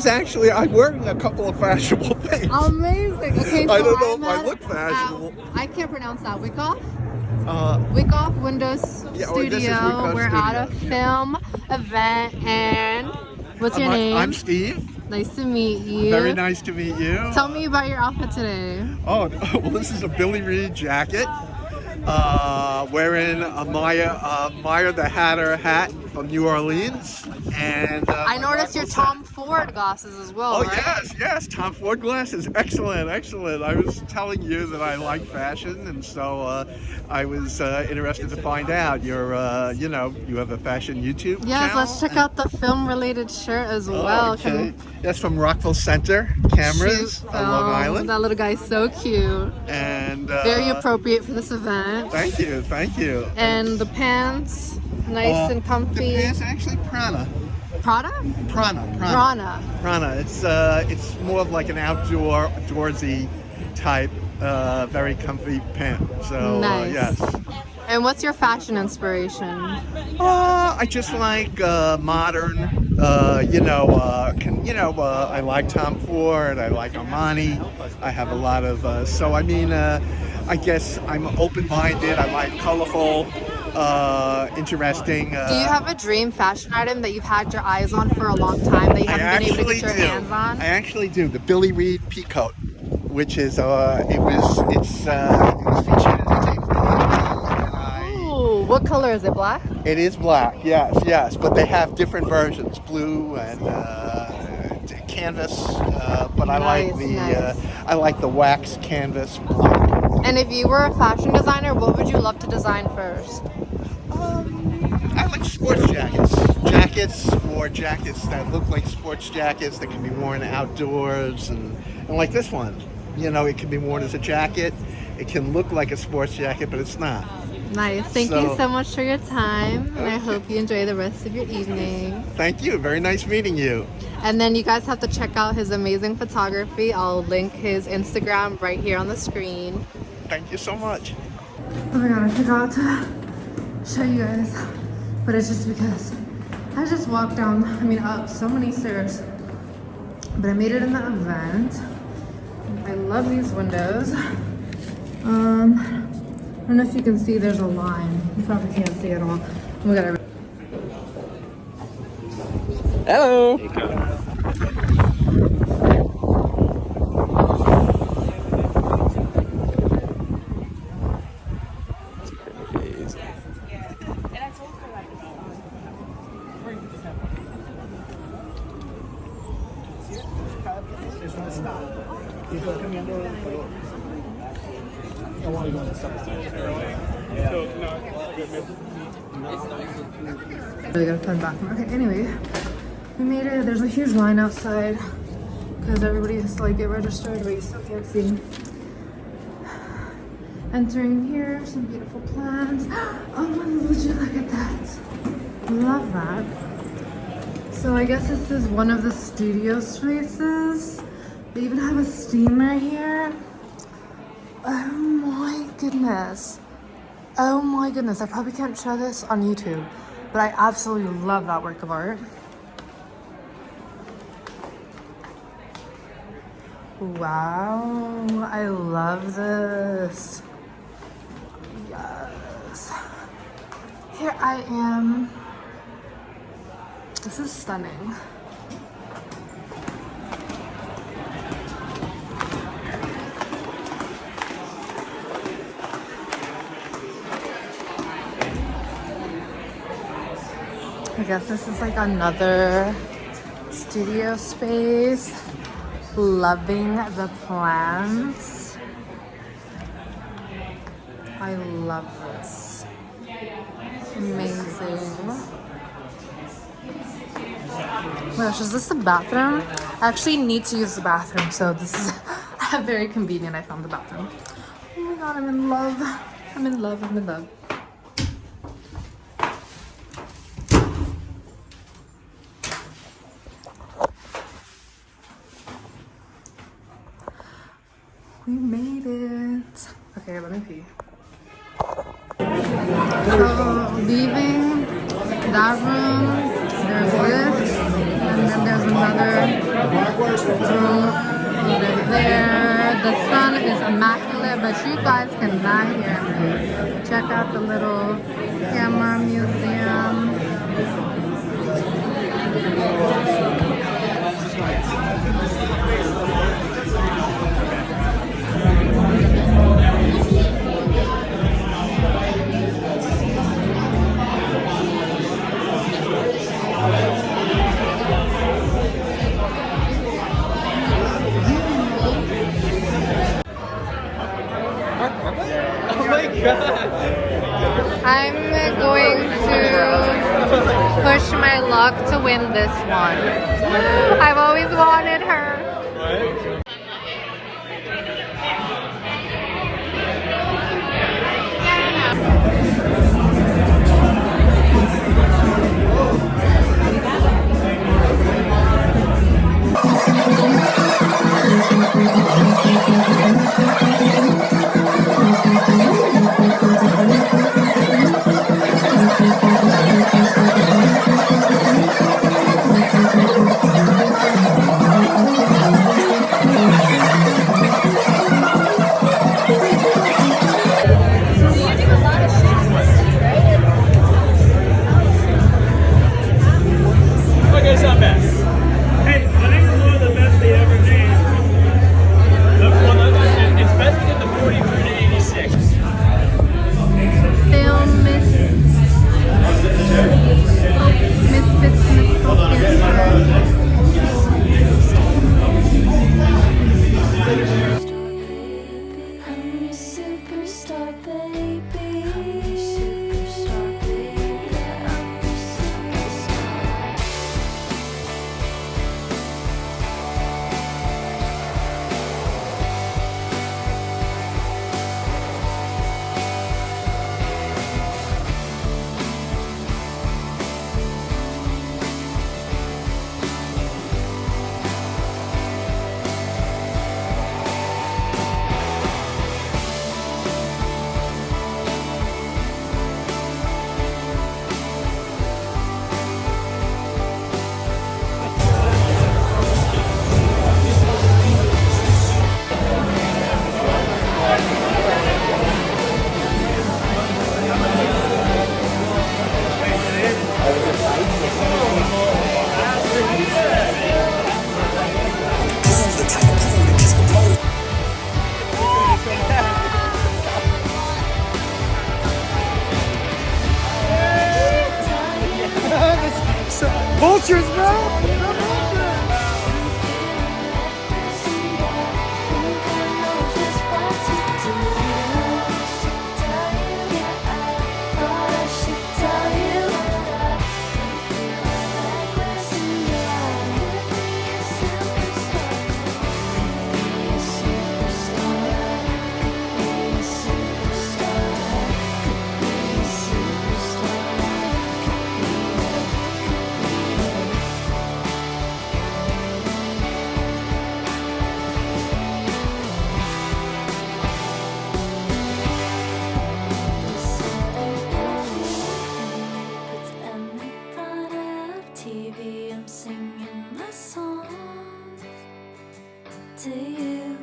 Actually, I'm wearing a couple of fashionable things. Amazing. Okay, so I don't know I'm if I look fashionable. I can't pronounce that. Wyckoff? Uh, Wyckoff Windows yeah, Studio. this is Wyckoff We're Studio. at a film event, and what's your name? I'm Steve. Nice to meet you. Very nice to meet you. Tell me about your outfit today. Oh, well, this is a Billy Reed jacket. Wearing a Maya the Hatter hat from New Orleans, and I noticed your Tom Ford glasses as well. Oh, right? yes, Tom Ford glasses. Excellent. I was telling you that I like fashion, and so I was interested to find out. You have a fashion YouTube Yes, channel. let's check out the film-related shirt as well. Okay. That's from Rockville Center Cameras on Long Island. That little guy's so cute. And very appropriate for this event. Thank you. And the pants, nice and comfy. The pants actually Prana. Prada? Prana. It's more of like an outdoorsy type, very comfy pant. So nice. Yes. And what's your fashion inspiration? I just like modern. I like Tom Ford. I like Armani. I have a lot of. I guess I'm open-minded. I like colorful, interesting. Do you have a dream fashion item that you've had your eyes on for a long time that you haven't been able to get your hands on? I actually do. The Billy Reed peacoat, which is it was featured in the tape. Ooh, what color is it? Black? It is black. Yes. But they have different versions, blue and canvas. But I like the wax canvas black. And if you were a fashion designer, what would you love to design first? I like sports jackets or jackets that look like sports jackets that can be worn outdoors, and like this one. It can be worn as a jacket. It can look like a sports jacket, but it's not. Nice. Thank you so much for your time, and I hope you enjoy the rest of your evening. Thank you. Very nice meeting you. And then you guys have to check out his amazing photography. I'll link his Instagram right here on the screen. Thank you so much. Oh my god, I forgot to show you guys, but it's just because I just walked up so many stairs, but I made it in the event. I love these windows. I don't know if you can see, there's a line. You probably can't see at all. Oh my god. Hello. Really gotta turn back. Okay, anyway, we made it. There's a huge line outside because everybody has to get registered, but you still can't see. Entering here, some beautiful plants. Oh, would you look at that? Love that. So I guess this is one of the studio spaces. They even have a steamer here. Oh my goodness. I probably can't show this on YouTube, but I absolutely love that work of art. Wow, I love this. Yes. Here I am. This is stunning. I guess this is another studio space. Loving the plants. I love this. Amazing. Oh my gosh, is this the bathroom? I actually need to use the bathroom, so this is very convenient. I found the bathroom. Oh my god, I'm in love. I'm in love. We made it. Okay, let me pee. So, leaving that room, there's this, and then there's another room over there. The sun is immaculate, but you guys cannot hear me. Check out the little camera museum. I'm going to push my luck to win this one. I've always wanted her. Okay, it's not bad. Hey, I think it's one of the best they ever made. It's better than the 43 to 86. Film Misfits. I'm your superstar, baby. I'm your superstar, baby. I'm your superstar. Vultures, bro! TV, I'm singing my songs to you.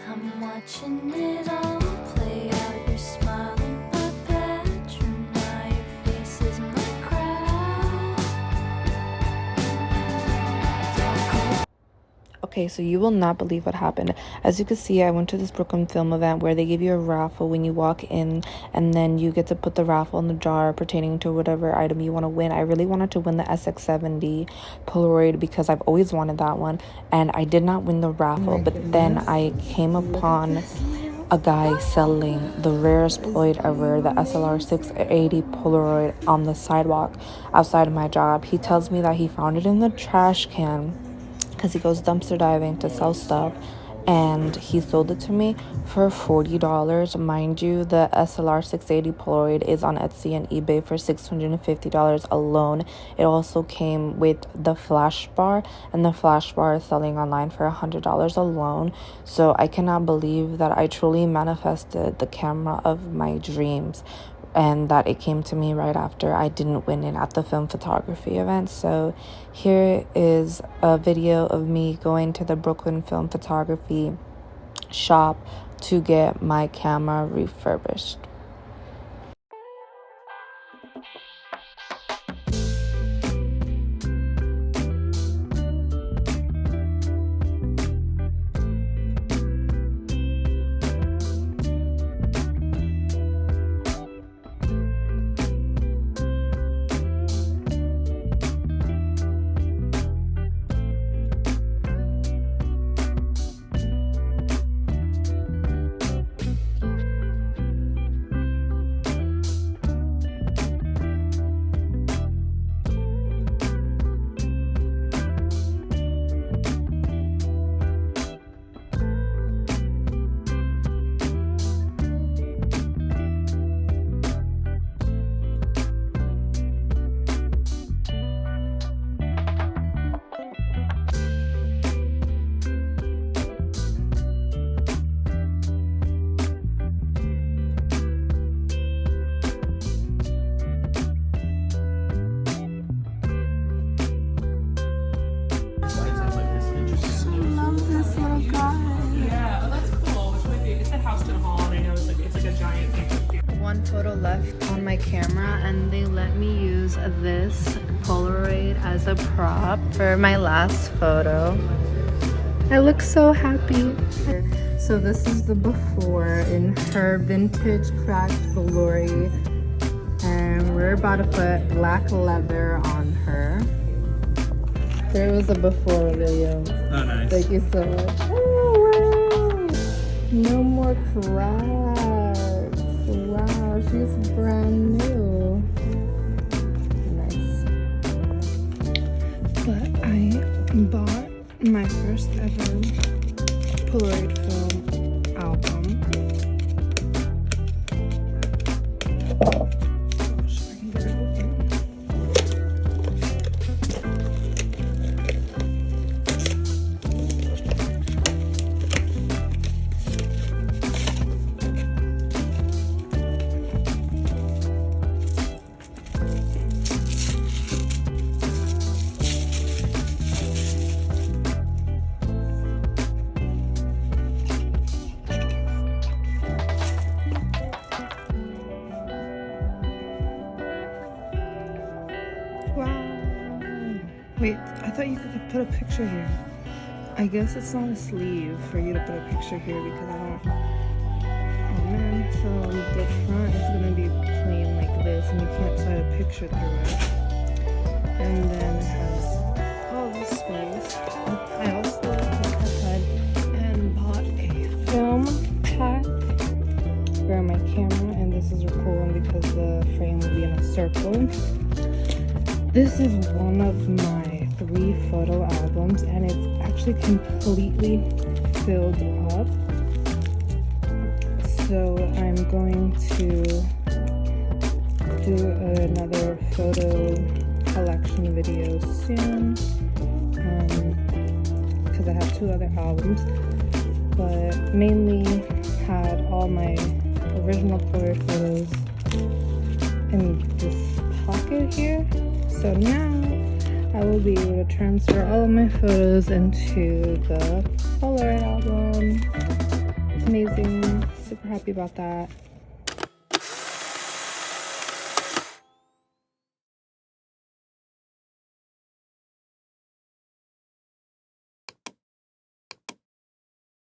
I'm watching it all play out. You're smiling my bedroom. Now your face is my crowd. Okay, so you will not believe what happened. As you can see, I went to this Brooklyn film event where they give you a raffle when you walk in, and then you get to put the raffle in the jar pertaining to whatever item you want to win. I really wanted to win the SX70 Polaroid because I've always wanted that one, and I did not win the raffle. But then I came upon a guy selling the rarest Polaroid ever, the SLR 680 Polaroid, on the sidewalk outside of my job. He tells me that he found it in the trash can because he goes dumpster diving to sell stuff, and he sold it to me for $40. Mind you, the SLR 680 Polaroid is on Etsy and eBay for $650 alone. It also came with the flash bar, and the flash bar is selling online for $100 alone. So I cannot believe that I truly manifested the camera of my dreams. and that it came to me right after I didn't win it at the film photography event. So here is a video of me going to the Brooklyn Film Photography shop to get my camera refurbished. One photo left on my camera, and they let me use this Polaroid as a prop for my last photo. I look so happy. So this is the before in her vintage cracked glory, and we're about to put black leather on her. There was a before video. Oh, nice. Thank you so much. Oh, wow. No more cracks. Wow, she's brand new. Nice. But I bought my first ever Polaroid film album. Gosh, I can get it open. Wait, I thought you could put a picture here. I guess it's not a sleeve for you to put a picture here because I don't... Oh man, so the front is going to be plain like this and you can't slide a picture through it. And then it has all this space. I also went ahead and bought a film pack for my camera, and this is a cool one because the frame will be in a circle. This is one of my 3 photo albums, and it's actually completely filled up. So I'm going to do another photo collection video soon, because I have 2 other albums, but mainly had all my original Polaroid photos in this pocket here. So now I will be able to transfer all of my photos into the Polaroid album. It's amazing, super happy about that.